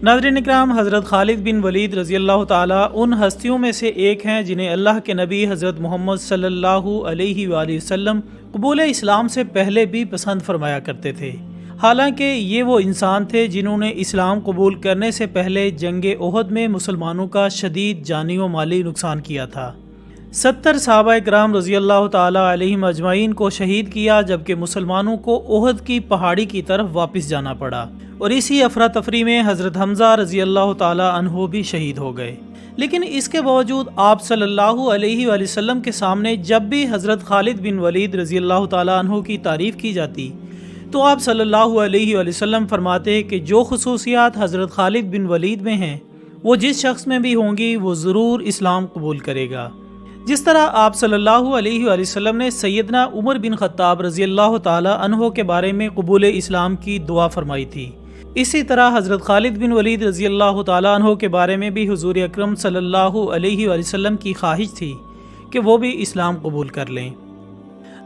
नाज़रीन इकराम, हज़रत खालिद बिन वलीद रज़ी अल्लाह ताला उन हस्तियों में से एक हैं जिन्हें अल्लाह के नबी हज़रत मोहम्मद सल्लल्लाहु अलैहि वसल्लम कबूल इस्लाम से पहले भी पसंद फरमाया करते थे। हालांकि ये वो इंसान थे जिन्होंने इस्लाम कबूल करने से पहले जंग ओहद में मुसलमानों का शदीद जानी व माली नुकसान किया था। 70 सहाबा इकराम रज़ी अल्लाह ताला अलैहिम अजमाइन को शहीद किया, जबकि मुसलमानों को ओहद की पहाड़ी की तरफ वापस जाना पड़ा और इसी अफरा तफरी में हज़रत हमज़ा रज़ी अल्लाह ताला अन्हो भी शहीद हो गए। लेकिन इसके बावजूद आप सल्लल्लाहु अलैहि वसल्लम के सामने जब भी हज़रत खालिद बिन वलीद रज़ी अल्लाह ताला अन्हो की तारीफ़ की जाती तो आप सल्लल्लाहु अलैहि वसल्लम फरमाते कि जो खुसूसियात हज़रत खालिद बिन वलीद में हैं वो जिस शख्स में भी होंगी वो ज़रूर इस्लाम कबूल करेगा। जिस तरह आप सल्लल्लाहु अलैहि वसल्लम ने सैयदना उमर बिन ख़त्ताब रज़ी अल्लाह ताला अन्हो के बारे में कबूल इस्लाम की दुआ फरमाई थी, इसी तरह हज़रत खालिद बिन वलीद रज़ी अल्लाह ताला अन्हो के बारे में भी हुज़ूर अकरम सल्लल्लाहु अलैहि वसल्लम की ख्वाहिश थी कि वो भी इस्लाम कबूल कर लें।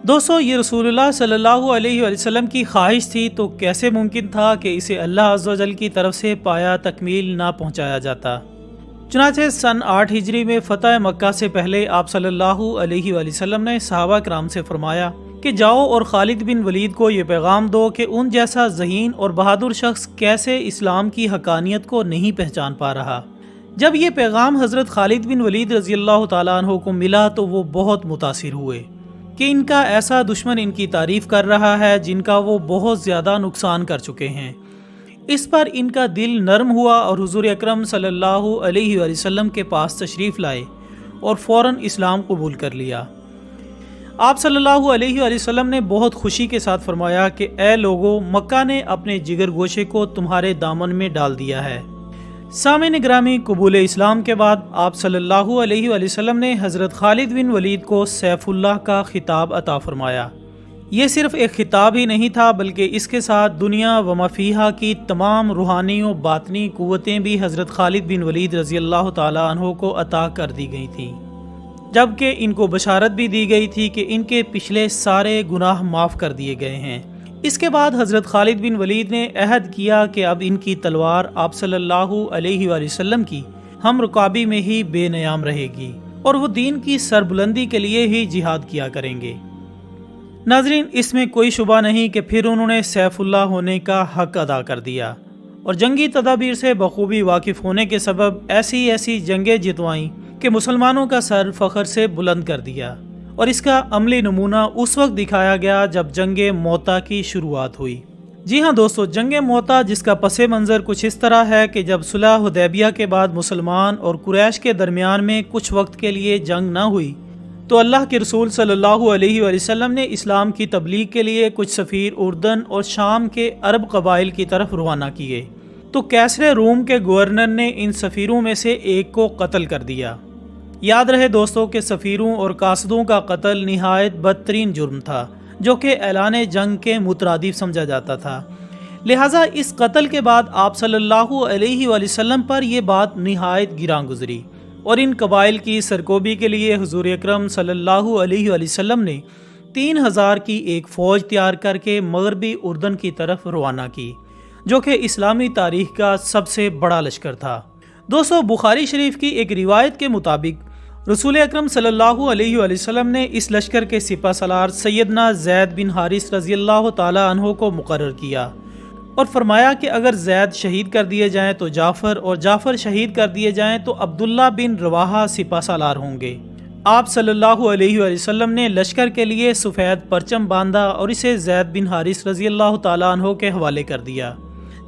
दोस्तों, ये रसूलुल्लाह सल्लल्लाहु अलैहि वसल्लम की ख्वाहिश थी तो कैसे मुमकिन था कि इसे अल्लाह अज़्ज़ व जल की तरफ से पाया तकमील ना पहुँचाया जाता। चुनांचे सन 8 हिजरी में फ़तह मक्का से पहले आप सल्लल्लाहु अलैहि वसल्लम ने सहाबा कराम से फरमाया कि जाओ और खालिद बिन वलीद को ये पैगाम दो कि उन जैसा ज़हीन और बहादुर शख्स कैसे इस्लाम की हकानियत को नहीं पहचान पा रहा। जब ये पैगाम हज़रत खालिद बिन वलीद रज़ी अल्लाह ताला अन्हो को मिला तो वो बहुत मुतासिर हुए कि इनका ऐसा दुश्मन इनकी तारीफ़ कर रहा है जिनका वो बहुत ज़्यादा नुकसान कर चुके हैं। इस पर इनका दिल नरम हुआ और हुज़ूर अकरम सल्लल्लाहु अलैहि वसल्लम के पास तशरीफ़ लाए और फ़ौरन इस्लाम कबूल कर लिया। आप सल्लल्लाहु अलैहि वसल्लम ने बहुत खुशी के साथ फरमाया कि ए लोगो, मक्का ने अपने जिगर गोशे को तुम्हारे दामन में डाल दिया है। सामईन गिरामी, कबूल इस्लाम के बाद आप सल्लल्लाहु अलैहि वसल्लम ने हज़रत खालिद बिन वलीद को सैफुल्लाह का खिताब अता फरमाया। ये सिर्फ़ एक खिताब ही नहीं था बल्कि इसके साथ दुनिया व मफ़ीहा की तमाम रूहानी व बातनी क़ुव्वतें भी हज़रत खालिद बिन वलीद रज़ी अल्लाह ताला अन्हो को अता कर दी गई थीं, जबकि इनको बशारत भी दी गई थी कि इनके पिछले सारे गुनाह माफ़ कर दिए गए हैं। इसके बाद हज़रत खालिद बिन वलीद ने अहद किया कि अब इनकी तलवार आप सल्लल्लाहु अलैहि वसल्लम की हम रुकाबी में ही बेनयाम रहेगी और वो दीन की सरबुलंदी के लिए ही जिहाद किया करेंगे। नाज़रीन, इसमें कोई शुबा नहीं कि फिर उन्होंने सैफुल्लाह होने का हक अदा कर दिया और जंगी तदाबीर से बखूबी वाकिफ़ होने के सबब ऐसी ऐसी जंगें जितवाईं कि मुसलमानों का सर फ़ख्र से बुलंद कर दिया और इसका अमली नमूना उस वक्त दिखाया गया जब जंग मोता की शुरुआत हुई। जी हाँ दोस्तों, जंग मोता जिसका पस मंज़र कुछ इस तरह है कि जब सुलह हुदैबिया के बाद मुसलमान और कुरैश के दरमियान में कुछ वक्त के लिए जंग न हुई तो अल्लाह के रसूल सल्लल्लाहु अलैहि वसल्लम ने इस्लाम की तबलीग के लिए कुछ सफ़ीर उर्दन और शाम के अरब कबाइल की तरफ रवाना किए तो कैसरे रूम के गवर्नर ने इन सफ़ीरों में से एक को कत्ल कर दिया। याद रहे दोस्तों कि सफ़ीरों और कासदों का कत्ल निहायत बदतरीन जुर्म था जो कि ऐलान जंग के मुतरादिफ समझा जाता था। लिहाजा इस कत्ल के बाद आप सल्लल्लाहु अलैहि वसल्लम पर यह बात निहायत गिरां गुजरी और इन कबाइल की सरकोबी के लिए हुज़ूर अकरम सल्लल्लाहु अलैहि वसल्लम ने 3000 की एक फ़ौज तैयार करके मगरबी उर्दन की तरफ रवाना की, जो कि इस्लामी तारीख़ का सबसे बड़ा लश्कर था। दोस्तों, बुखारी शरीफ की एक रिवायत के मुताबिक रसूल अकरम सल्लल्लाहु अलैहि वसल्लम ने इस लश्कर के सिपा सलार सैयदना ज़ैद बिन हारिस रज़ी अल्लाह ताला अन्हो को मुकर्रर किया और फरमाया कि अगर ज़ैद शहीद कर दिए जाएं तो जाफ़र और जाफ़र शहीद कर दिए जाएं तो अब्दुल्ला बिन रवाहा सिपा सलार होंगे। आप सल्लल्लाहु अलैहि वसल्लम ने लश्कर के लिए सफ़ेद परचम बांधा और इसे ज़ैद बिन हारिस रज़ी अल्लाह ताला अन्हो के हवाले कर दिया,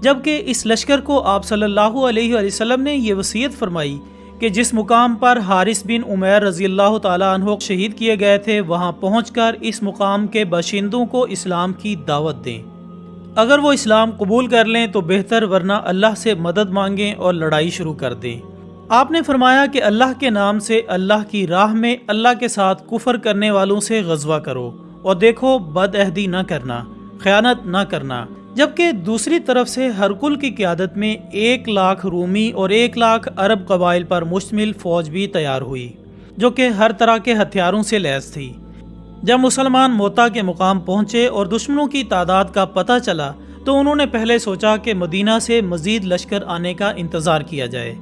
जबकि इस लश्कर को आप सल्लल्लाहु अलैहि वसल्लम ने यह वसीयत फरमाई कि जिस मुकाम पर हारिस बिन उमैर रज़ी अल्लाह ताला अन्हो शहीद किए गए थे वहाँ पहुँचकर इस मुकाम के बाशिंदों को इस्लाम की दावत दें। अगर वो इस्लाम कबूल कर लें तो बेहतर, वरना अल्लाह से मदद मांगें और लड़ाई शुरू कर दें। आपने फरमाया कि अल्लाह के नाम से अल्लाह की राह में अल्लाह के साथ कुफर करने वालों से गज़वा करो और देखो बदअहदी न करना, ख़यानत न करना। जबकि दूसरी तरफ से हरकुल की क़यादत में 1 लाख रूमी और 1 लाख अरब कबाइल पर मुश्तमिल फ़ौज भी तैयार हुई जो कि हर तरह के हथियारों से लैस थी। जब मुसलमान मोता के मुकाम पहुँचे और दुश्मनों की तादाद का पता चला تو انہوں نے پہلے سوچا کہ مدینہ سے مزید لشکر آنے کا انتظار کیا جائے،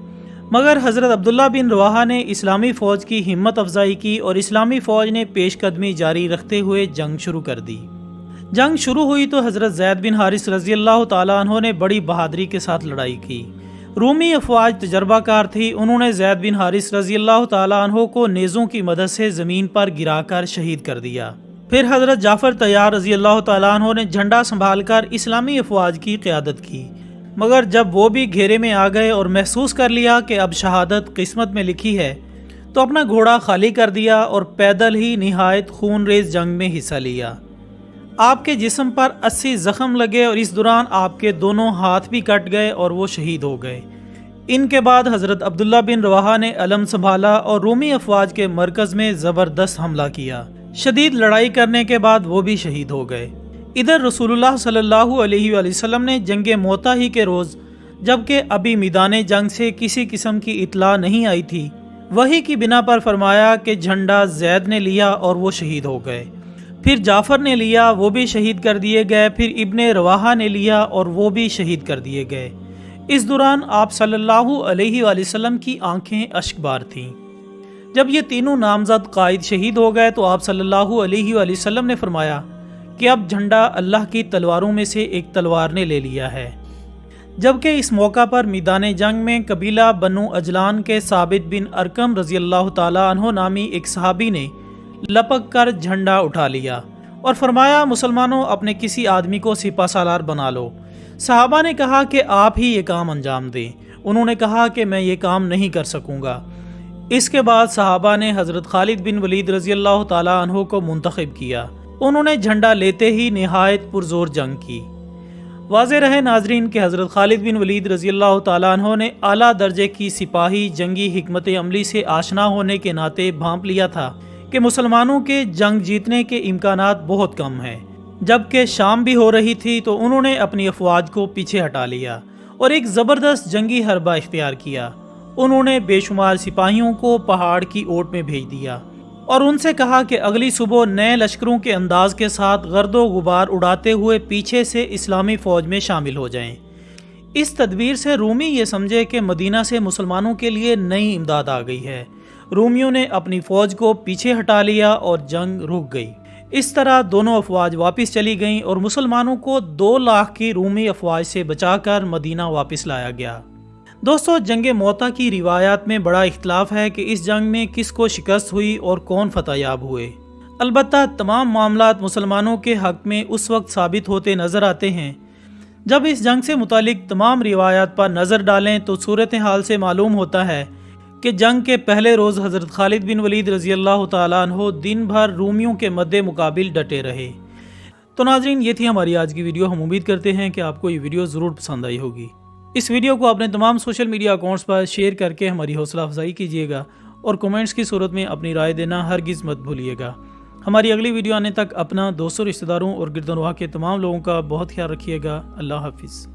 مگر حضرت عبداللہ بن رواحہ نے اسلامی فوج کی ہمت افزائی کی اور اسلامی فوج نے پیش قدمی جاری رکھتے ہوئے جنگ شروع کر دی۔ جنگ شروع ہوئی تو حضرت زید بن حارث رضی اللہ تعالیٰ عنہ نے بڑی بہادری کے ساتھ لڑائی کی۔ رومی افواج تجربہ کار تھی، انہوں نے زید بن حارث رضی اللہ تعالیٰ عنہ کو نیزوں کی مدد سے زمین پر گرا کر شہید کر دیا۔ پھر حضرت جعفر طیار رضی اللہ تعالیٰ عنہ نے جھنڈا سنبھال کر اسلامی افواج کی قیادت کی، مگر جب وہ بھی گھیرے میں آ گئے اور محسوس کر لیا کہ اب شہادت قسمت میں لکھی ہے تو اپنا گھوڑا خالی کر دیا اور پیدل ہی نہایت خون ریز جنگ میں حصہ لیا۔ آپ کے جسم پر 80 زخم لگے اور اس دوران آپ کے دونوں ہاتھ بھی کٹ گئے اور وہ شہید ہو گئے۔ ان کے بعد حضرت عبداللہ بن رواحہ نے علم سنبھالا اور رومی افواج کے مرکز میں زبردست حملہ کیا۔ شدید لڑائی کرنے کے بعد وہ بھی شہید ہو گئے۔ ادھر رسول اللہ صلی اللہ علیہ وآلہ وسلم نے جنگ موتا ہی کے روز، جبکہ ابھی میدان جنگ سے کسی قسم کی اطلاع نہیں آئی تھی، وحی کی بنا پر فرمایا کہ جھنڈا زید نے لیا اور وہ شہید ہو گئے، پھر جعفر نے لیا، وہ بھی شہید کر دیے گئے، پھر ابن رواحہ نے لیا اور وہ بھی شہید کر دیے گئے۔ اس دوران آپ صلی اللہ علیہ وآلہ وسلم کی آنکھیں اشک بار تھیں۔ جب یہ تینوں نامزد قائد شہید ہو گئے تو آپ صلی اللہ علیہ وآلہ وسلم نے فرمایا کہ اب جھنڈا اللہ کی تلواروں میں سے ایک تلوار نے لے لیا ہے۔ جبکہ اس موقع پر میدان جنگ میں قبیلہ بنو اجلان کے ثابت بن ارقم رضی اللہ تعالیٰ عنہ نامی ایک صحابی نے لپک کر جھنڈا اٹھا لیا اور فرمایا، مسلمانوں اپنے کسی آدمی کو سپہ سالار بنا لو۔ صحابہ نے کہا کہ آپ ہی یہ کام انجام دیں۔ انہوں نے کہا کہ میں یہ کام نہیں کر سکوں گا۔ اس کے بعد صحابہ نے حضرت خالد بن ولید رضی اللہ تعالیٰ عنہ کو منتخب کیا۔ انہوں نے جھنڈا لیتے ہی نہایت پرزور جنگ کی۔ واضح رہے ناظرین کہ حضرت خالد بن ولید رضی اللہ تعالیٰ عنہ نے اعلیٰ درجے کی سپاہی جنگی حکمت عملی سے آشنا ہونے کے ناطے بھانپ لیا تھا کہ مسلمانوں کے جنگ جیتنے کے امکانات بہت کم ہیں۔ جبکہ شام بھی ہو رہی تھی تو انہوں نے اپنی افواج کو پیچھے ہٹا لیا اور ایک زبردست جنگی حربہ اختیار کیا۔ انہوں نے بے شمار سپاہیوں کو پہاڑ کی اوٹ میں بھیج دیا اور ان سے کہا کہ اگلی صبح نئے لشکروں کے انداز کے ساتھ گرد و غبار اڑاتے ہوئے پیچھے سے اسلامی فوج میں شامل ہو جائیں۔ اس تدبیر سے رومی یہ سمجھے کہ مدینہ سے مسلمانوں کے لیے نئی امداد آ گئی ہے۔ رومیوں نے اپنی فوج کو پیچھے ہٹا لیا اور جنگ رک گئی۔ اس طرح دونوں افواج واپس چلی گئیں اور مسلمانوں کو 2 لاکھ کی رومی افواج سے بچا کر مدینہ واپس لایا گیا۔ دوستو، جنگ موتا کی روایات میں بڑا اختلاف ہے کہ اس جنگ میں کس کو شکست ہوئی اور کون فتح یاب ہوئے۔ البتہ تمام معاملات مسلمانوں کے حق میں اس وقت ثابت ہوتے نظر آتے ہیں جب اس جنگ سے متعلق تمام روایات پر نظر ڈالیں تو صورتحال سے معلوم ہوتا ہے کہ جنگ کے پہلے روز حضرت خالد بن ولید رضی اللہ تعالیٰ عنہ دن بھر رومیوں کے مد مقابل ڈٹے رہے۔ تو ناظرین، یہ تھی ہماری آج کی ویڈیو۔ ہم امید کرتے ہیں کہ آپ کو یہ ویڈیو ضرور پسند آئی ہوگی۔ اس ویڈیو کو اپنے تمام سوشل میڈیا اکاؤنٹس پر شیئر کر کے ہماری حوصلہ افزائی کیجیے گا اور کومنٹس کی صورت میں اپنی رائے دینا ہرگز مت بھولیے گا۔ ہماری اگلی ویڈیو آنے تک اپنا دوستوں، رشتہ داروں اور گرد و نواح کے تمام لوگوں کا بہت خیال رکھیے گا۔ اللہ حافظ۔